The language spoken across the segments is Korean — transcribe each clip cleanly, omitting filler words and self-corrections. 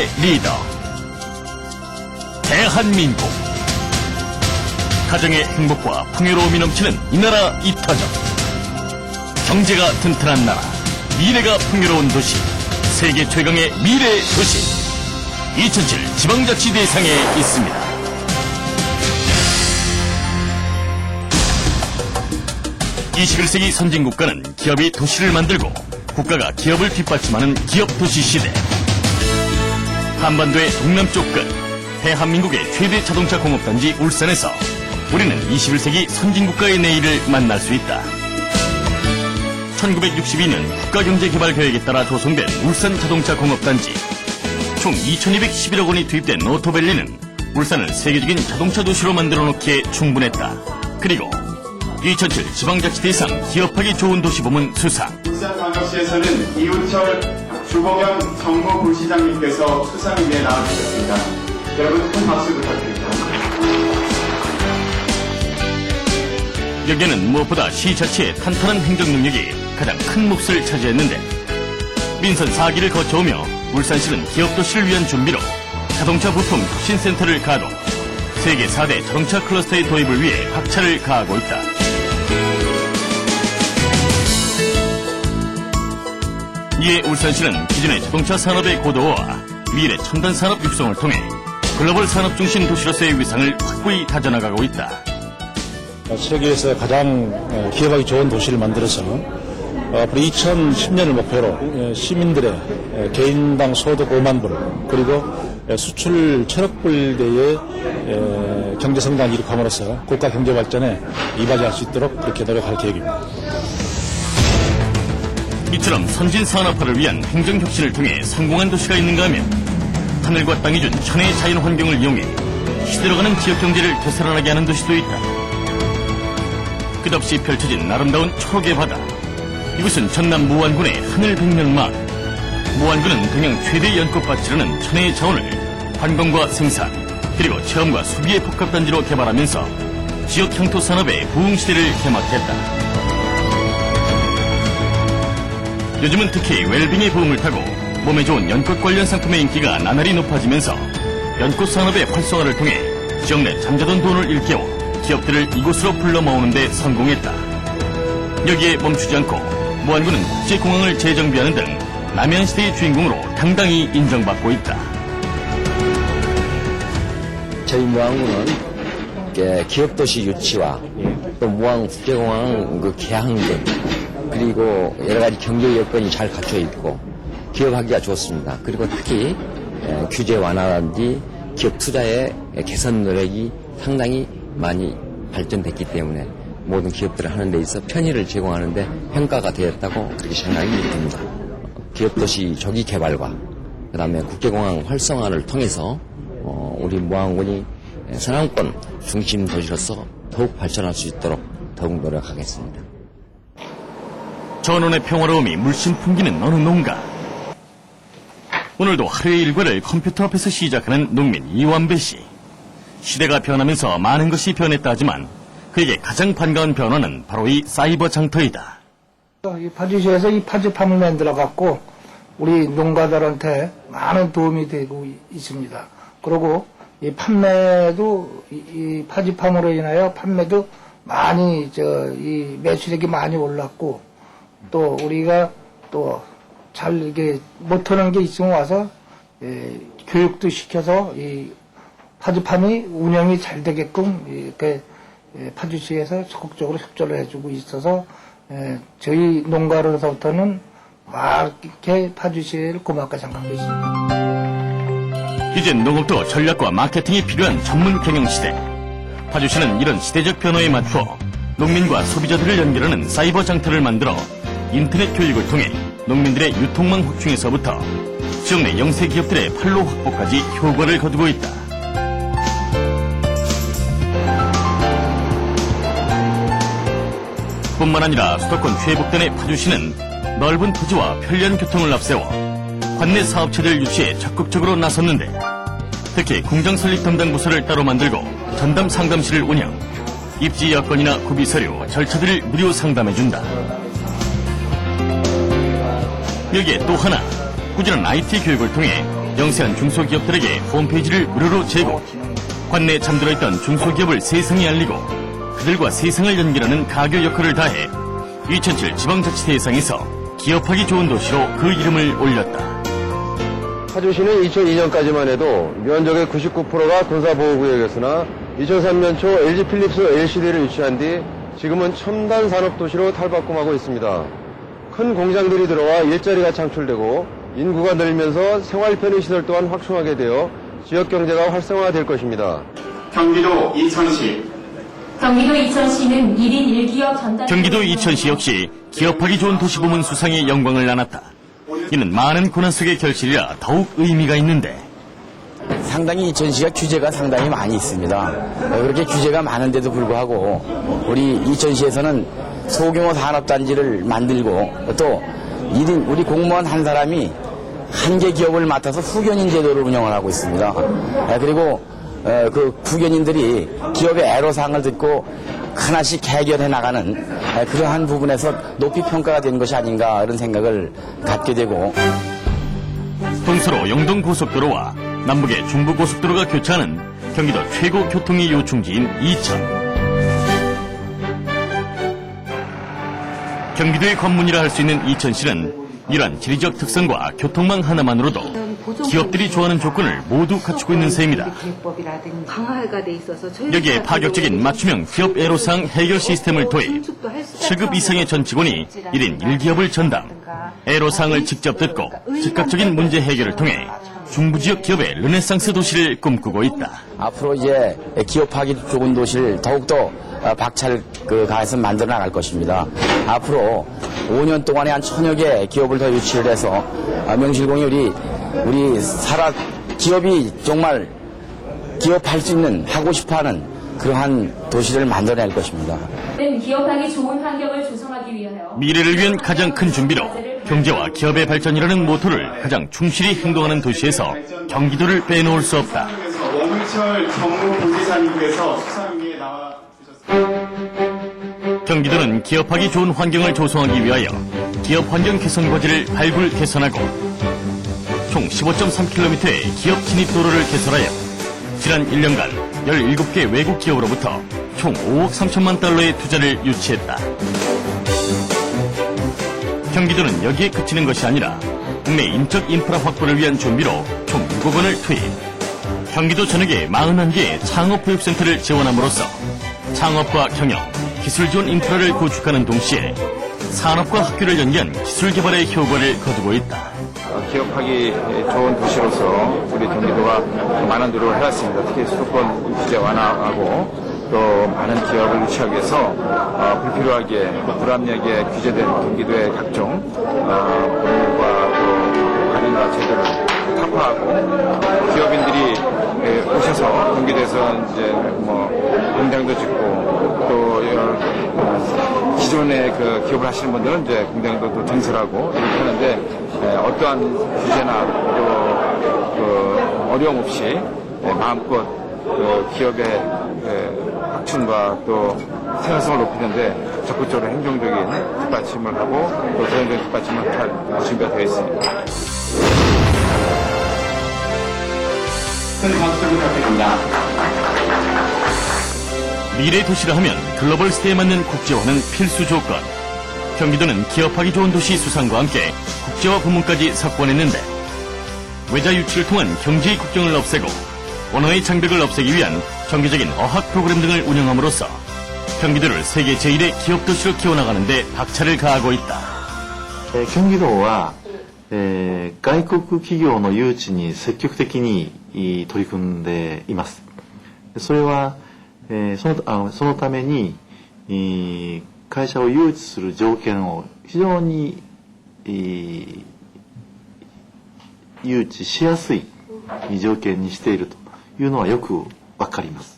미래의 리더 대한민국. 가정의 행복과 풍요로움이 넘치는 이 나라 이터전. 경제가 튼튼한 나라, 미래가 풍요로운 도시, 세계 최강의 미래 도시 2007 지방자치대상에 있습니다. (21세기) 선진국가는 기업이 도시를 만들고 국가가 기업을 뒷받침하는 기업도시 시대. 한반도의 동남쪽 끝, 대한민국의 최대 자동차 공업단지 울산에서 우리는 21세기 선진국가의 내일을 만날 수 있다. 1962년 국가경제개발계획에 따라 조성된 울산자동차공업단지. 총 2211억 원이 투입된 오토밸리는 울산을 세계적인 자동차 도시로 만들어 놓기에 충분했다. 그리고 2007 지방자치대상 기업하기 좋은 도시 부문 수상. 울산광역시에서는 이우철 주봉영 정무부시장님께서 수상위에 나와주셨습니다. 여러분 큰 박수 부탁드립니다. 여기에는 무엇보다 시 자체의 탄탄한 행정 능력이 가장 큰 몫을 차지했는데, 민선 4기를 거쳐오며 울산시는 기업도시를 위한 준비로 자동차 부품 혁신센터를 가동, 세계 4대 자동차 클러스터의 도입을 위해 박차를 가하고 있다. 이에 울산시는 기존의 자동차 산업의 고도화와 미래 첨단 산업 육성을 통해 글로벌 산업 중심 도시로서의 위상을 확고히 다져나가고 있다. 세계에서 가장 기업하기 좋은 도시를 만들어서 앞으로 2010년을 목표로 시민들의 개인당 소득 5만 불, 그리고 수출 1,000억 불대의 경제성장을 이룩함으로써 국가 경제발전에 이바지할 수 있도록 그렇게 노력할 계획입니다. 이처럼 선진산업화를 위한 행정혁신을 통해 성공한 도시가 있는가 하면 하늘과 땅이 준 천혜의 자연환경을 이용해 시대로 가는 지역경제를 되살아나게 하는 도시도 있다. 끝없이 펼쳐진 아름다운 초록의 바다. 이곳은 전남 무안군의 하늘백년마을. 무안군은 동양 최대 연꽃밭이라는 천혜의 자원을 관광과 생산, 그리고 체험과 소비의 복합단지로 개발하면서 지역 향토 산업의 부흥시대를 개막했다. 요즘은 특히 웰빙의 부흥을 타고 몸에 좋은 연꽃 관련 상품의 인기가 나날이 높아지면서 연꽃 산업의 활성화를 통해 지역 내 잠자던 돈을 일깨워 기업들을 이곳으로 불러 모으는 데 성공했다. 여기에 멈추지 않고 무안군은 국제공항을 재정비하는 등 남해안시대의 주인공으로 당당히 인정받고 있다. 저희 무안군은 기업도시 유치와 또 무안 국제공항 개항 등 그리고 여러 가지 경제 여건이 잘 갖춰 있고 기업하기가 좋습니다. 그리고 특히 규제 완화라든지 기업 투자의 개선 노력이 상당히 많이 발전됐기 때문에 모든 기업들을 하는 데 있어 편의를 제공하는 데 평가가 되었다고 그렇게 생각이 듭니다. 기업도시 조기 개발과 그다음에 국제공항 활성화를 통해서 우리 무안군이 서남권 중심 도시로서 더욱 발전할 수 있도록 더욱 노력하겠습니다. 전원의 평화로움이 물씬 풍기는 어느 농가. 오늘도 하루의 일과를 컴퓨터 앞에서 시작하는 농민 이완배 씨. 시대가 변하면서 많은 것이 변했다 하지만 그에게 가장 반가운 변화는 바로 이 사이버 장터이다. 이 파주시에서 이 파주팜을 만들어갖고 우리 농가들한테 많은 도움이 되고 있습니다. 그리고 이 판매도 이 파주팜으로 인하여 판매도 많이 이 매출액이 많이 올랐고, 또 우리가 또 잘 이게 못하는 게 있으면 와서 교육도 시켜서 이 파주팜이 운영이 잘 되게끔 이렇게 파주시에서 적극적으로 협조를 해주고 있어서 저희 농가로서부터는 막 이렇게 파주시를 고맙게 생각하고 있습니다. 이젠 농업도 전략과 마케팅이 필요한 전문 경영 시대. 파주시는 이런 시대적 변화에 맞춰 농민과 소비자들을 연결하는 사이버 장터를 만들어 인터넷 교육을 통해 농민들의 유통망 확충에서부터 지역 내 영세 기업들의 판로 확보까지 효과를 거두고 있다. 뿐만 아니라 수도권 최북단의 파주시는 넓은 토지와 편리한 교통을 앞세워 관내 사업체들 유치에 적극적으로 나섰는데, 특히 공장 설립 담당 부서를 따로 만들고 전담 상담실을 운영, 입지 여건이나 구비 서류, 절차들을 무료 상담해준다. 여기에 또 하나, 꾸준한 IT 교육을 통해 영세한 중소기업들에게 홈페이지를 무료로 제공. 관내에 잠들어 있던 중소기업을 세상에 알리고 그들과 세상을 연결하는 가교 역할을 다해 2007 지방자치대상에서 기업하기 좋은 도시로 그 이름을 올렸다. 파주시는 2002년까지만 해도 면적의 99%가 군사보호구역이었으나 2003년 초 LG필립스 LCD를 유치한 뒤 지금은 첨단 산업도시로 탈바꿈하고 있습니다. 큰 공장들이 들어와 일자리가 창출되고 인구가 늘면서 생활 편의시설 또한 확충하게 되어 지역경제가 활성화될 것입니다. 경기도 이천시 경기도 이천시는 1인 1기업 전담 경기도 이천시 역시 기업하기 좋은 도시부문 수상의 영광을 안았다. 이는 많은 고난 속의 결실이라 더욱 의미가 있는데 상당히 이천시가 규제가 상당히 많이 있습니다. 그렇게 규제가 많은데도 불구하고 우리 이천시에서는 소규모 산업단지를 만들고 또 1인 우리 공무원 한 사람이 한 개 기업을 맡아서 후견인 제도를 운영을 하고 있습니다. 그리고 그 후견인들이 기업의 애로사항을 듣고 하나씩 해결해 나가는 그러한 부분에서 높이 평가가 된 것이 아닌가 이런 생각을 갖게 되고 동서로 영동고속도로와 남북의 중부고속도로가 교차하는 경기도 최고 교통의 요충지인 이천. 경기도의 관문이라 할 수 있는 이천시는 이러한 지리적 특성과 교통망 하나만으로도 기업들이 좋아하는 조건을 모두 갖추고 있는 셈이다. 강화가 돼 있어서 여기에 파격적인 맞춤형 기업 애로사항 해결 시스템을 도입, 7급 이상의 전 직원이 1인 1기업을 전담, 애로사항을 직접 듣고 즉각적인 문제 해결을 통해 중부지역 기업의 르네상스 도시를 꿈꾸고 있다. 앞으로 이제 기업하기 좋은 도시를 더욱더 박차를 가해서 만들어 나갈 것입니다. 앞으로 5년 동안에 한 1000여 개 기업을 더 유치를 해서 명실공히 우리 기업이 정말 기업할 수 있는 하고 싶어하는 그러한 도시를 만들어낼 것입니다. 기업하기 좋은 환경을 조성하기 위하여 미래를 위한 가장 큰 준비로 경제와 기업의 발전이라는 모토를 가장 충실히 행동하는 도시에서 경기도를 빼놓을 수 없다. 원우철 정무부지사님께서 수상위에 나와 주셨습니다. 경기도는 기업하기 좋은 환경을 조성하기 위하여 기업 환경 개선 과제를 발굴 개선하고 총 15.3km의 기업 진입 도로를 개설하여 지난 1년간 17개 외국 기업으로부터 총 5억 3천만 달러의 투자를 유치했다. 경기도는 여기에 그치는 것이 아니라 국내 인적 인프라 확보를 위한 준비로 총 6억 원을 투입. 경기도 전역에 41개의 창업교육센터를 지원함으로써 창업과 경영, 기술 지원 인프라를 구축하는 동시에 산업과 학교를 연계한 기술 개발의 효과를 거두고 있다. 기업하기 좋은 도시로서 우리 경기도가 많은 노력을 해왔습니다. 특히 수도권 규제 완화하고 또 많은 기업을 유치하기 위해서 불필요하게 불합리하게 규제된 경기도의 각종 법률과 또 관리와 제도를 타파하고 기업인들이 오셔서 경기도에서 이제 공장도 짓고 또 기존의 그 기업을 하시는 분들은 이제 공장도 또 증설하고 이렇게 하는데 어떠한 규제나 또 어려움 없이 마음껏 기업의 확충과 또 생산성을 높이는데 적극적으로 행정적인 뒷받침을 하고 또 재정적인 뒷받침을 할 준비가 되어 있습니다. 큰 박수 부탁드립니다. 미래 도시라 하면 글로벌 시대에 맞는 국제화는 필수 조건. 경기도는 기업하기 좋은 도시 수상과 함께 국제화 부문까지 석권했는데 외자 유치를 통한 경제의 국경을 없애고 언어의 장벽을 없애기 위한 정기적인 어학 프로그램 등을 운영함으로써 경기도를 세계 제1의 기업 도시로 키워나가는 데 박차를 가하고 있다. 京畿道は、外国企業の誘致に積極的に取り組んでいます。それは、そのために、会社を誘致する条件を非常に、誘致しやすい条件にしているというのはよくわかります。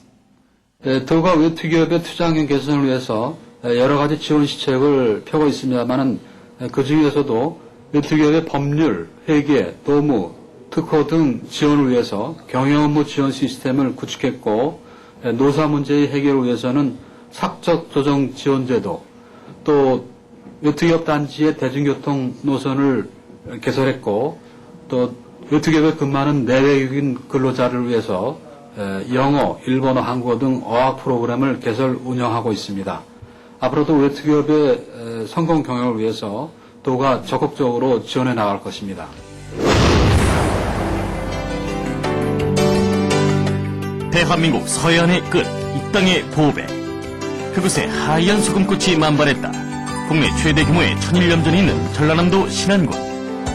도가 외투기업의 투자환경 개선을 위해서 여러 가지 지원 시책을 펴고 있습니다만은 그 중에서도 외투기업의 법률, 회계, 노무, 특허 등 지원을 위해서 경영업무 지원 시스템을 구축했고 노사 문제의 해결을 위해서는 sak적 조정 지원 제도, 또 외투기업 단지의 대중교통 노선을 개설했고 또 외투기업에 근무하는 내외국인 근로자를 위해서 영어, 일본어, 한국어 등 어학 프로그램을 개설 운영하고 있습니다. 앞으로도 외투기업의 성공 경영을 위해서 도가 적극적으로 지원해 나갈 것입니다. 대한민국 서해안의 끝, 이 땅의 보배. 그곳에 하얀 소금꽃이 만발했다. 국내 최대 규모의 천일염전이 있는 전라남도 신안군.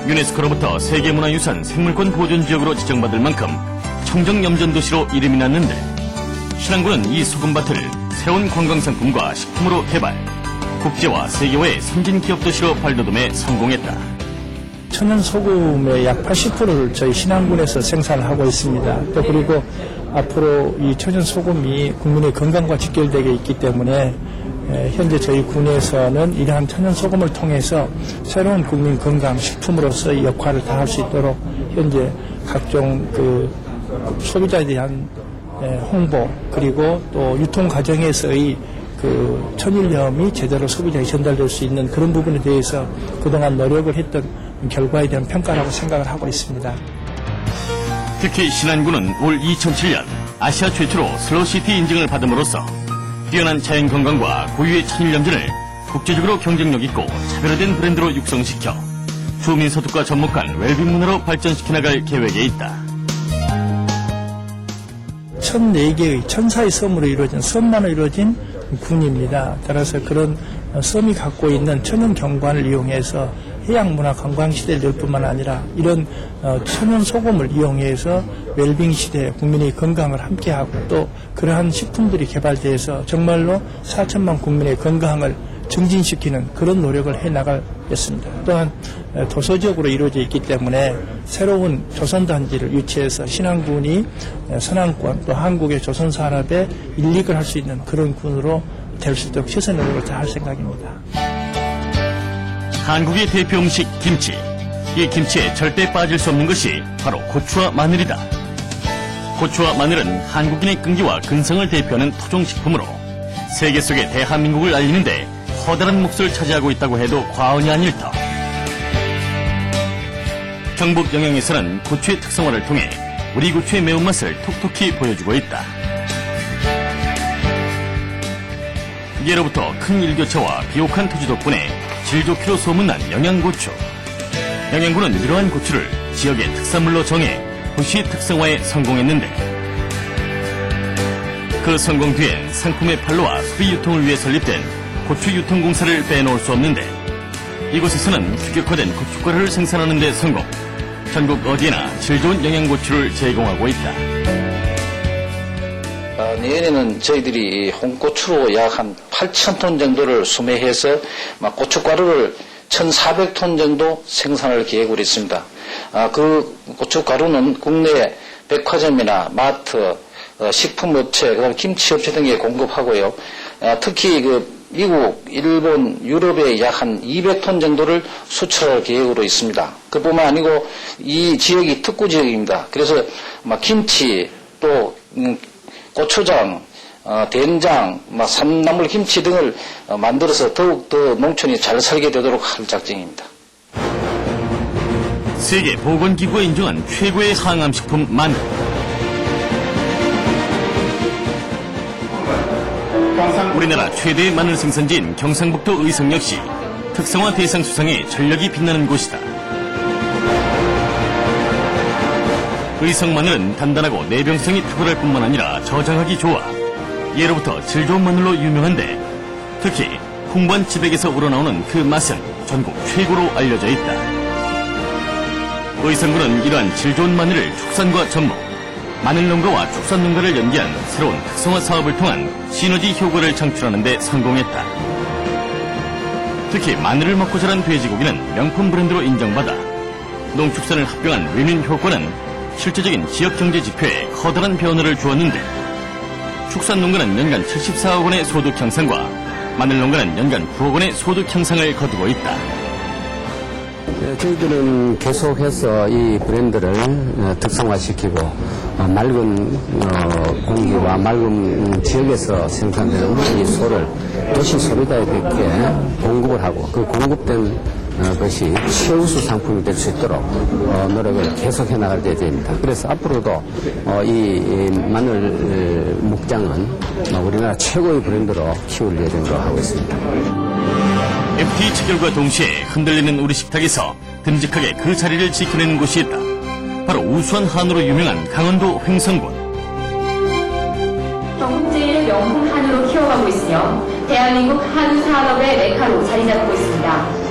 유네스코로부터 세계문화유산 생물권 보존지역으로 지정받을 만큼 청정염전도시로 이름이 났는데, 신안군은 이 소금밭을 새로운 관광상품과 식품으로 개발, 국제와 세계화의 선진기업도시로 발돋움에 성공했다. 천연 소금의 약 80%를 저희 신안군에서 생산을 하고 있습니다. 또 그리고 앞으로 이 천연 소금이 국민의 건강과 직결되어 있기 때문에 현재 저희 군에서는 이러한 천연 소금을 통해서 새로운 국민 건강 식품으로서의 역할을 다할 수 있도록 현재 각종 그 소비자에 대한 홍보 그리고 또 유통 과정에서의 그 천일염이 제대로 소비자에 전달될 수 있는 그런 부분에 대해서 그동안 노력을 했던 결과에 대한 평가라고 생각을 하고 있습니다. 특히 신안군은 올 2007년 아시아 최초로 슬로시티 인증을 받음으로써 뛰어난 자연관광과 고유의 천일염전을 국제적으로 경쟁력 있고 차별화된 브랜드로 육성시켜 주민소득과 접목한 웰빙 문화로 발전시켜 나갈 계획에 있다. 1004개의 천사의 섬으로 이루어진 섬만으로 이루어진 군입니다. 따라서 그런 섬이 갖고 있는 천연 경관을 이용해서 해양문화 관광시대를 열 뿐만 아니라 이런 천연 소금을 이용해서 웰빙 시대에 국민의 건강을 함께하고 또 그러한 식품들이 개발돼서 정말로 4천만 국민의 건강을 증진시키는 그런 노력을 해나가겠습니다. 또한 도서지역으로 이루어져 있기 때문에 새로운 조선단지를 유치해서 신안군이 선안권 또 한국의 조선산업에 일릭을 할 수 있는 그런 군으로 될 수 있도록 최선의 노력을 다할 생각입니다. 한국의 대표 음식 김치. 이 김치에 절대 빠질 수 없는 것이 바로 고추와 마늘이다. 고추와 마늘은 한국인의 끈기와 근성을 대표하는 토종식품으로 세계 속의 대한민국을 알리는데 커다란 몫을 차지하고 있다고 해도 과언이 아닐 터. 경북 영양에서는 고추의 특성화를 통해 우리 고추의 매운맛을 톡톡히 보여주고 있다. 예로부터 큰 일교차와 비옥한 토지 덕분에 질 좋기로 소문난 영양고추. 영양군은 이러한 고추를 지역의 특산물로 정해 도시 특성화에 성공했는데, 그 성공 뒤엔 상품의 판로와 소비 유통을 위해 설립된 고추 유통공사를 빼놓을 수 없는데, 이곳에서는 규격화된 고춧가루를 생산하는 데 성공. 전국 어디에나 질 좋은 영양고추를 제공하고 있다. 내년에는 저희들이 홍고추로 약 한 8,000톤 정도를 수매해서 고춧가루를 1,400톤 정도 생산할 계획으로 있습니다. 그 고춧가루는 국내 백화점이나 마트, 식품업체, 그다음 김치업체 등에 공급하고요. 특히 그 미국, 일본, 유럽에 약 한 200톤 정도를 수출할 계획으로 있습니다. 그뿐만 아니고 이 지역이 특구 지역입니다. 그래서 김치 또 고추장, 된장, 산나물 김치 등을 만들어서 더욱더 농촌이 잘 살게 되도록 할 작정입니다. 세계보건기구가 인정한 최고의 항암식품 마늘. 우리나라 최대의 마늘 생산지인 경상북도 의성 역시 특성화 대상 수상에 전력이 빛나는 곳이다. 의성 마늘은 단단하고 내병성이 탁월할 뿐만 아니라 저장하기 좋아 예로부터 질 좋은 마늘로 유명한데, 특히 풍부한 지백에서 우러나오는 그 맛은 전국 최고로 알려져 있다. 의성군은 이러한 질 좋은 마늘을 축산과 접목, 마늘농가와 축산농가를 연계한 새로운 특성화 사업을 통한 시너지 효과를 창출하는 데 성공했다. 특히 마늘을 먹고 자란 돼지고기는 명품 브랜드로 인정받아 농축산을 합병한 윈윈 효과는 실제적인 지역경제 지표에 커다란 변화를 주었는데, 축산농가는 연간 74억 원의 소득 향상과 마늘농가는 연간 9억 원의 소득 향상을 거두고 있다. 저희들은 계속해서 이 브랜드를 특성화시키고 맑은 공기와 맑은 지역에서 생산되는 이 소를 도시 소비자에게 공급을 하고, 그 공급된 것이 최우수 상품이 될 수 있도록 노력을 계속해 나갈 때 됩니다. 그래서 앞으로도 이 마늘 목장은 우리나라 최고의 브랜드로 키울 예정으로 하고 있습니다. FTA 체결과 동시에 흔들리는 우리 식탁에서 듬직하게 그 자리를 지켜내는 곳이 있다. 바로 우수한 한우로 유명한 강원도 횡성군. 경제를 명품 한우로 키워가고 있으며 대한민국 한우 산업의 메카로 자리 잡고 있습니다.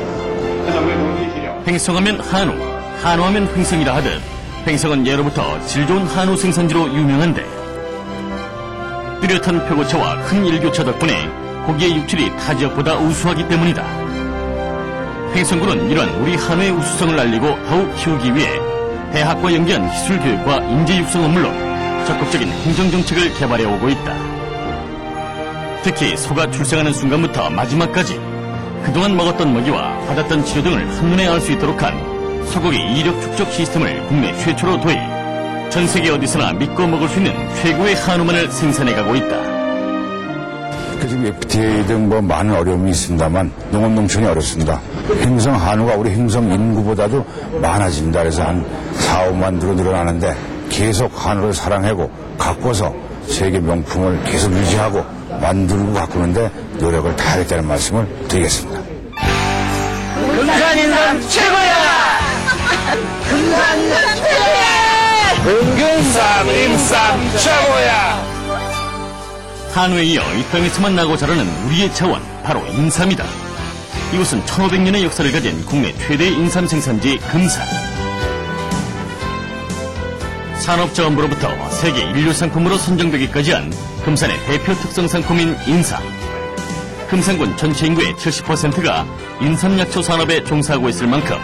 횡성하면 한우, 한우하면 횡성이라 하듯 횡성은 예로부터 질 좋은 한우 생산지로 유명한데 뚜렷한 표고차와 큰 일교차 덕분에 고기의 육질이 타 지역보다 우수하기 때문이다. 횡성군은 이런 우리 한우의 우수성을 알리고 더욱 키우기 위해 대학과 연계한 기술 교육과 인재 육성은 물론 적극적인 행정정책을 개발해 오고 있다. 특히 소가 출생하는 순간부터 마지막까지 그동안 먹었던 먹이와 받았던 치료 등을 한눈에 알 수 있도록 한 소고기 이력 축적 시스템을 국내 최초로 도입, 전 세계 어디서나 믿고 먹을 수 있는 최고의 한우만을 생산해가고 있다. 지금 FTA 등 많은 어려움이 있습니다만 농업농촌이 어렵습니다. 횡성 한우가 우리 횡성 인구보다도 많아집니다. 그래서 한 4, 5만 으로 늘어나는데 계속 한우를 사랑하고 가꿔서 세계 명품을 계속 유지하고 만들고 가꾸는데 노력을 다하겠다는 말씀을 드리겠습니다. 금산 인삼 최고야! 금산 인삼 최고야! 금산 인삼 최고야! 한우에 이어 이 땅에서만 나고 자라는 우리의 자원, 바로 인삼이다. 이곳은 1500년의 역사를 가진 국내 최대 인삼 생산지 금산. 산업자원부로부터 세계 인류상품으로 선정되기까지 한 금산의 대표 특성 상품인 인삼. 금산군 전체 인구의 70%가 인삼약초 산업에 종사하고 있을 만큼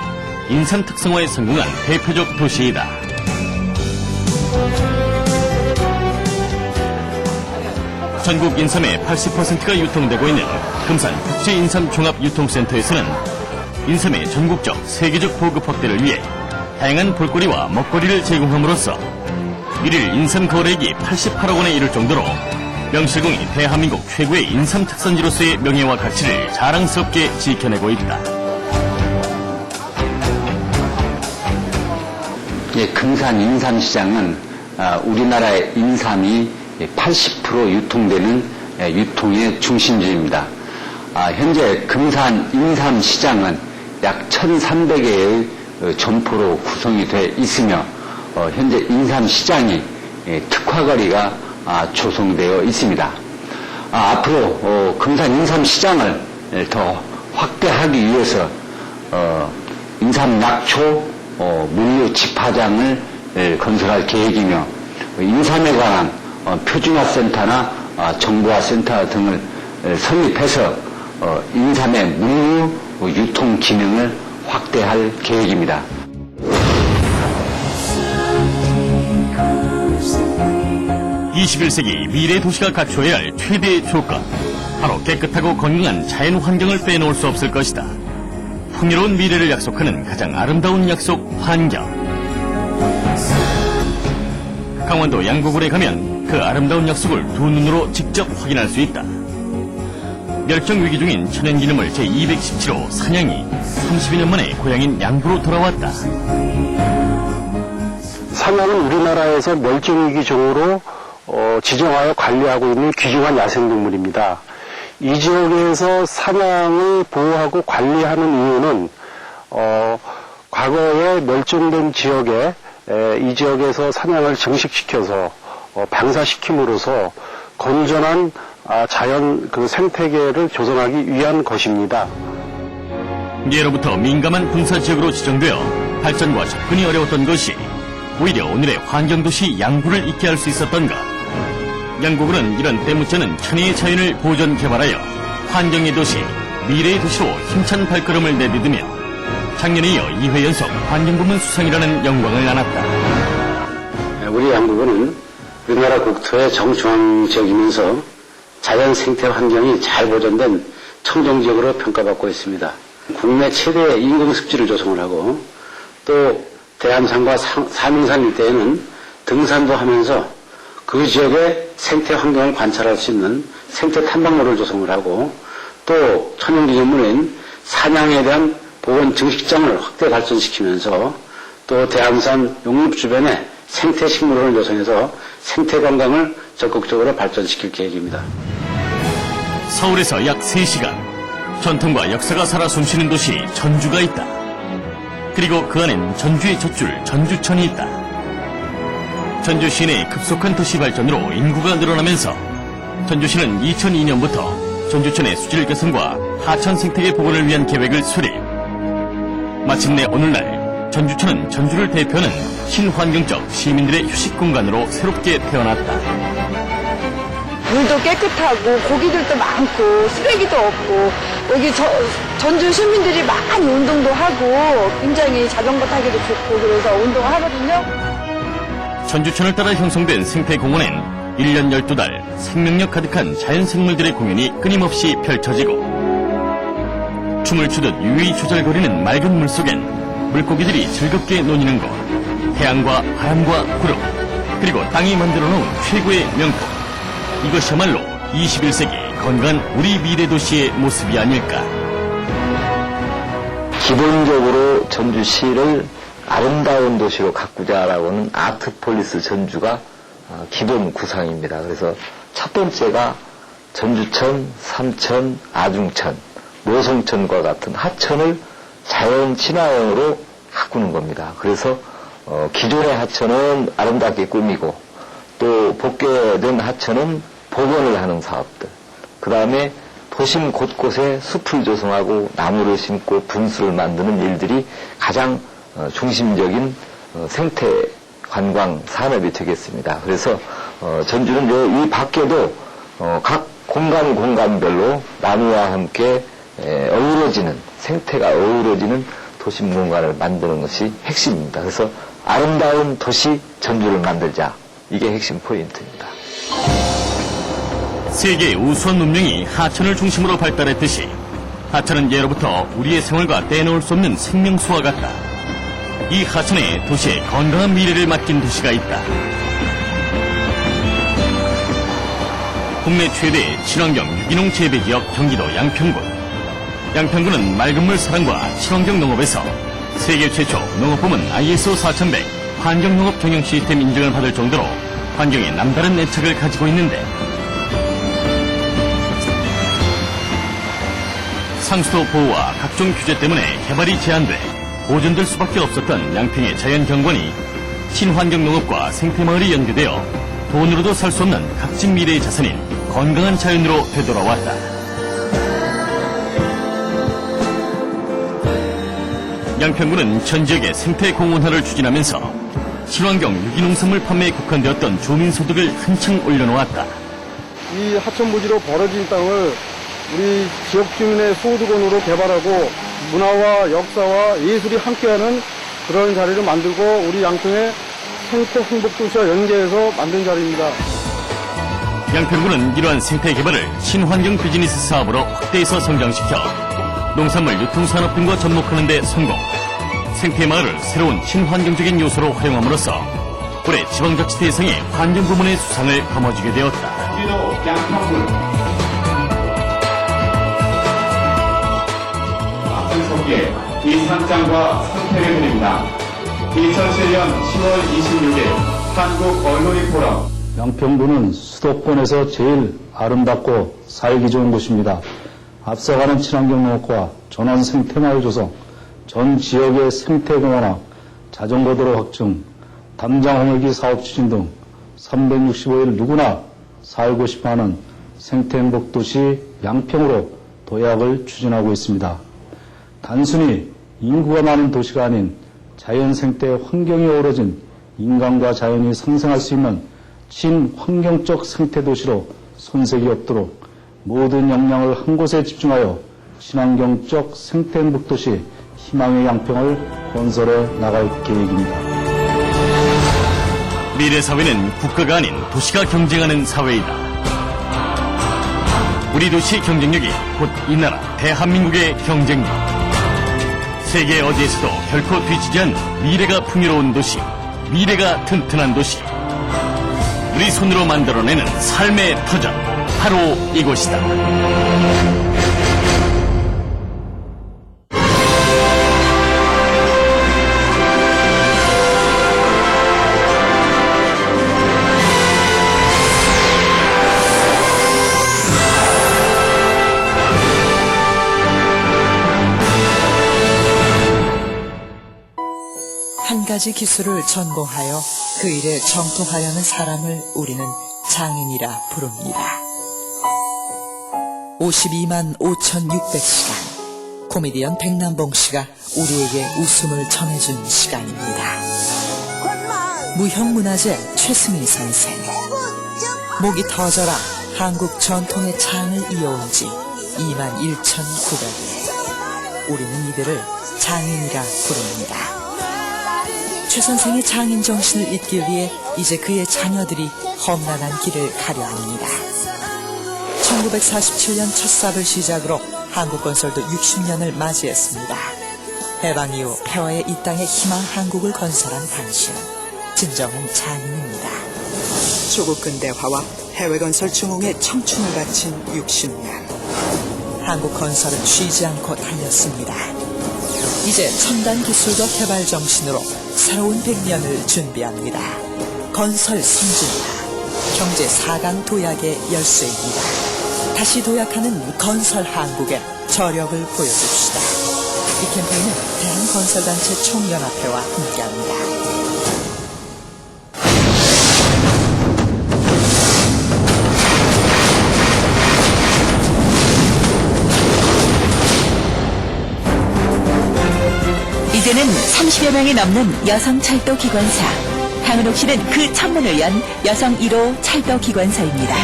인삼 특성화에 성공한 대표적 도시이다. 전국 인삼의 80%가 유통되고 있는 금산 국제인삼종합유통센터에서는 인삼의 전국적, 세계적 보급 확대를 위해 다양한 볼거리와 먹거리를 제공함으로써 일일 인삼 거래액이 88억 원에 이를 정도로 명실공히 대한민국 최고의 인삼 특산지로서의 명예와 가치를 자랑스럽게 지켜내고 있다. 금산 인삼시장은 우리나라의 인삼이 80% 유통되는 유통의 중심지입니다. 현재 금산 인삼시장은 약 1,300개의 점포로 구성이 되어 있으며 현재 인삼시장이 특화거리가 조성되어 있습니다. 앞으로 금산 인삼시장을 더 확대하기 위해서 인삼약초 물류 집화장을 건설할 계획이며 인삼에 관한 표준화센터나 정보화센터 등을 설립해서 인삼의 물류 유통 기능을 확대할 계획입니다. 21세기 미래 도시가 갖춰야 할 최대의 조건, 바로 깨끗하고 건강한 자연 환경을 빼놓을 수 없을 것이다. 풍요로운 미래를 약속하는 가장 아름다운 약속, 환경. 강원도 양구군에 가면 그 아름다운 약속을 두 눈으로 직접 확인할 수 있다. 멸종위기 중인 천연기념물 제217호 사냥이 32년 만에 고향인 양구로 돌아왔다. 사냥은 우리나라에서 멸종위기 종으로 지정하여 관리하고 있는 귀중한 야생동물입니다. 이 지역에서 사냥을 보호하고 관리하는 이유는 과거에 멸종된 지역에 이 지역에서 사냥을 증식시켜서 방사시킴으로써 건전한 자연 그 생태계를 조성하기 위한 것입니다. 예로부터 민감한 군사지역으로 지정되어 발전과 접근이 어려웠던 것이 오히려 오늘의 환경도시 양구를 있게 할 수 있었던가. 양구군은 이런 때묻지않은 천혜의 자연을 보존 개발하여 환경의 도시, 미래의 도시로 힘찬 발걸음을 내디디며 작년에 이어 2회 연속 환경부문 수상이라는 영광을 안았다. 우리 양구군은 우리나라 국토의 정중앙 지역이면서 자연 생태 환경이 잘 보존된 청정지역으로 평가받고 있습니다. 국내 최대의 인공습지를 조성을 하고 또 대암산과 사명산 일대에는 등산도 하면서 그 지역의 생태 환경을 관찰할 수 있는 생태 탐방로를 조성을 하고 또 천연기념물인 사냥에 대한 보건 증식장을 확대 발전시키면서 또 대항산 용립 주변에 생태 식물원을 조성해서 생태 관광을 적극적으로 발전시킬 계획입니다. 서울에서 약 3시간, 전통과 역사가 살아 숨쉬는 도시 전주가 있다. 그리고 그 안엔 전주의 젖줄 전주천이 있다. 전주 시내 급속한 도시 발전으로 인구가 늘어나면서 전주시는 2002년부터 전주천의 수질 개선과 하천 생태계 복원을 위한 계획을 수립. 마침내 오늘날 전주천은 전주를 대표하는 친환경적 시민들의 휴식 공간으로 새롭게 태어났다. 물도 깨끗하고 고기들도 많고 쓰레기도 없고 여기 전주 시민들이 많이 운동도 하고 굉장히 자전거 타기도 좋고 그래서 운동을 하거든요. 전주천을 따라 형성된 생태공원엔 1년 12달 생명력 가득한 자연생물들의 공연이 끊임없이 펼쳐지고 춤을 추듯 유유히 조잘거리는 맑은 물속엔 물고기들이 즐겁게 노니는 곳, 태양과 바람과 구름, 그리고 땅이 만들어 놓은 최고의 명품. 이것이야말로 21세기 건강한 우리 미래 도시의 모습이 아닐까. 기본적으로 전주시를 아름다운 도시로 가꾸자라고는 아트폴리스 전주가 기본 구상입니다. 그래서 첫 번째가 전주천, 삼천, 아중천, 노송천과 같은 하천을 자연 친화형으로 가꾸는 겁니다. 그래서 기존의 하천은 아름답게 꾸미고 또 복개된 하천은 복원을 하는 사업들, 그 다음에 도심 곳곳에 숲을 조성하고 나무를 심고 분수를 만드는 일들이 가장 중심적인 생태 관광 산업이 되겠습니다. 그래서 전주는 이 밖에도 각 공간별로 나무와 함께 어우러지는, 생태가 어우러지는 도심 공간을 만드는 것이 핵심입니다. 그래서 아름다운 도시 전주를 만들자. 이게 핵심 포인트입니다. 세계의 우수한 문명이 하천을 중심으로 발달했듯이 하천은 예로부터 우리의 생활과 떼놓을 수 없는 생명수와 같다. 이 하천에 도시의 건강한 미래를 맡긴 도시가 있다. 국내 최대 친환경 유기농 재배지역 경기도 양평군. 양평군은 맑은 물 사랑과 친환경 농업에서 세계 최초 농업부문 ISO 4100 환경농업 경영 시스템 인증을 받을 정도로 환경에 남다른 애착을 가지고 있는데 상수도 보호와 각종 규제 때문에 개발이 제한돼 보존될 수밖에 없었던 양평의 자연경관이 친환경 농업과 생태마을이 연계되어 돈으로도 살 수 없는 값진 미래의 자산인 건강한 자연으로 되돌아왔다. 양평군은 전 지역의 생태공원화를 추진하면서 친환경 유기농산물 판매에 국한되었던 주민소득을 한층 올려놓았다. 이 하천 부지로 벌어진 땅을 우리 지역 주민의 소득원으로 개발하고 문화와 역사와 예술이 함께하는 그런 자리를 만들고 우리 양평의 생태 행복도시와 연계해서 만든 자리입니다. 양평군은 이러한 생태 개발을 친환경 비즈니스 사업으로 확대해서 성장시켜 농산물 유통산업 등과 접목하는 데 성공. 생태마을을 새로운 친환경적인 요소로 활용함으로써 올해 지방자치대상의 환경부문의 수상을 거머쥐게 되었다. 경기도 양평군 앞선 소개 이 상장과 상패를 드립니다. 2007년 10월 26일 한국 언론인 포럼. 양평군은 수도권에서 제일 아름답고 살기 좋은 곳입니다. 앞서가는 친환경 농업과 전원 생태마을 조성, 전 지역의 생태공원화, 자전거도로 확충, 담장 홍역기 사업 추진 등 365일 누구나 살고 싶어하는 생태행복도시 양평으로 도약을 추진하고 있습니다. 단순히 인구가 많은 도시가 아닌 자연 생태 환경이 어우러진 인간과 자연이 상생할 수 있는 친환경적 생태도시로 손색이 없도록 모든 역량을 한 곳에 집중하여 친환경적 생태행복도시 희망의 양평을 건설해 나갈 계획입니다. 미래 사회는 국가가 아닌 도시가 경쟁하는 사회이다. 우리 도시의 경쟁력이 곧 이 나라 대한민국의 경쟁력. 세계 어디에서도 결코 뒤지지 않는 미래가 풍요로운 도시, 미래가 튼튼한 도시. 우리 손으로 만들어내는 삶의 터전, 바로 이곳이다. 가지 기술을 전공하여 그 일에 정통하려는 사람을 우리는 장인이라 부릅니다. 52만 5,600시간. 코미디언 백남봉 씨가 우리에게 웃음을 전해준 시간입니다. 무형문화재 최승희 선생. 목이 터져라 한국 전통의 창을 이어온 지 21,900일. 우리는 이들을 장인이라 부릅니다. 최 선생의 장인 정신을 잇기 위해 이제 그의 자녀들이 험난한 길을 가려 합니다. 1947년 첫 사업을 시작으로 한국건설도 60년을 맞이했습니다. 해방 이후 폐허의 이 땅에 희망 한국을 건설한 당신, 진정한 장인입니다. 조국 근대화와 해외건설 중흥에 청춘을 바친 60년. 한국건설은 쉬지 않고 달렸습니다. 이제 첨단 기술과 개발 정신으로 새로운 100년을 준비합니다. 건설 선진화, 경제 4강 도약의 열쇠입니다. 다시 도약하는 건설 한국의 저력을 보여줍시다. 이 캠페인은 대한건설단체 총연합회와 함께합니다. 이제는 30여 명이 넘는 여성 철도 기관사. 강은옥 씨는 그 천문을 연 여성 1호 철도 기관사입니다.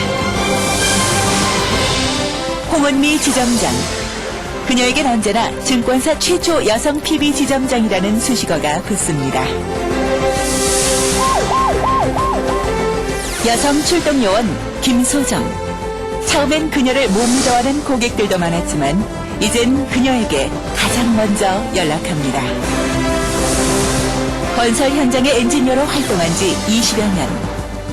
홍은미 지점장. 그녀에겐 언제나 증권사 최초 여성 PB 지점장이라는 수식어가 붙습니다. 여성 출동 요원 김소정. 처음엔 그녀를 못 믿어하는 고객들도 많았지만 이젠 그녀에게 가장 먼저 연락합니다. 건설 현장의 엔지니어로 활동한 지 20여 년.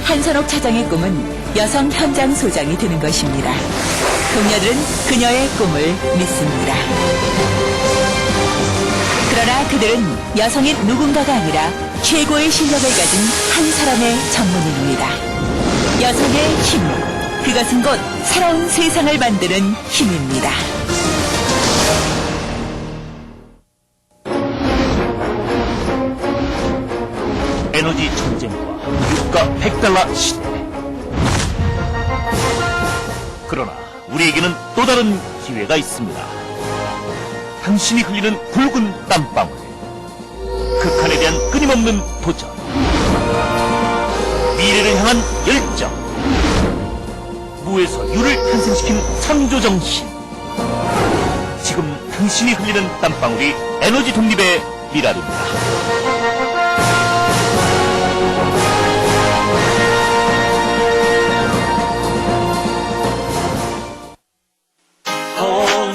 한선옥 차장의 꿈은 여성 현장 소장이 되는 것입니다. 동료들은 그녀의 꿈을 믿습니다. 그러나 그들은 여성인 누군가가 아니라 최고의 실력을 가진 한 사람의 전문인입니다. 여성의 힘. 그것은 곧 새로운 세상을 만드는 힘입니다. 에너지 전쟁과 유가 $100 시대. 그러나 우리에게는 또 다른 기회가 있습니다. 당신이 흘리는 붉은 땀방울. 극한에 대한 끊임없는 도전. 미래를 향한 열정. 무에서 유를 탄생시킨 창조정신. 지금 당신이 흘리는 땀방울이 에너지 독립의 미랄입니다.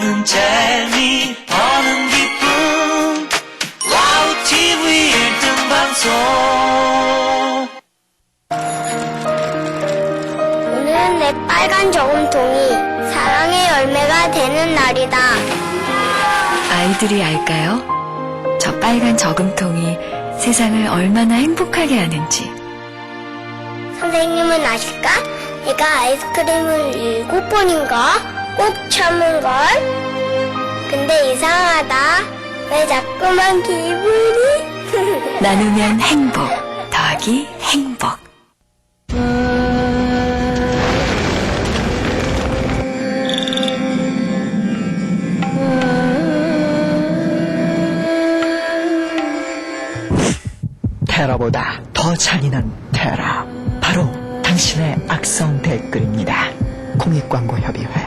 보는 재미 버는 기쁨 와우 TV 1등 방송. 오늘은 내 빨간 저금통이 사랑의 열매가 되는 날이다. 아이들이 알까요? 저 빨간 저금통이 세상을 얼마나 행복하게 하는지. 선생님은 아실까? 내가 아이스크림을 7번인가 꼭 참은걸? 근데 이상하다. 왜 자꾸만 기분이? 나누면 행복 더하기 행복. 테러보다 더 잔인한 테러. 바로 당신의 악성 댓글입니다. 공익광고협의회.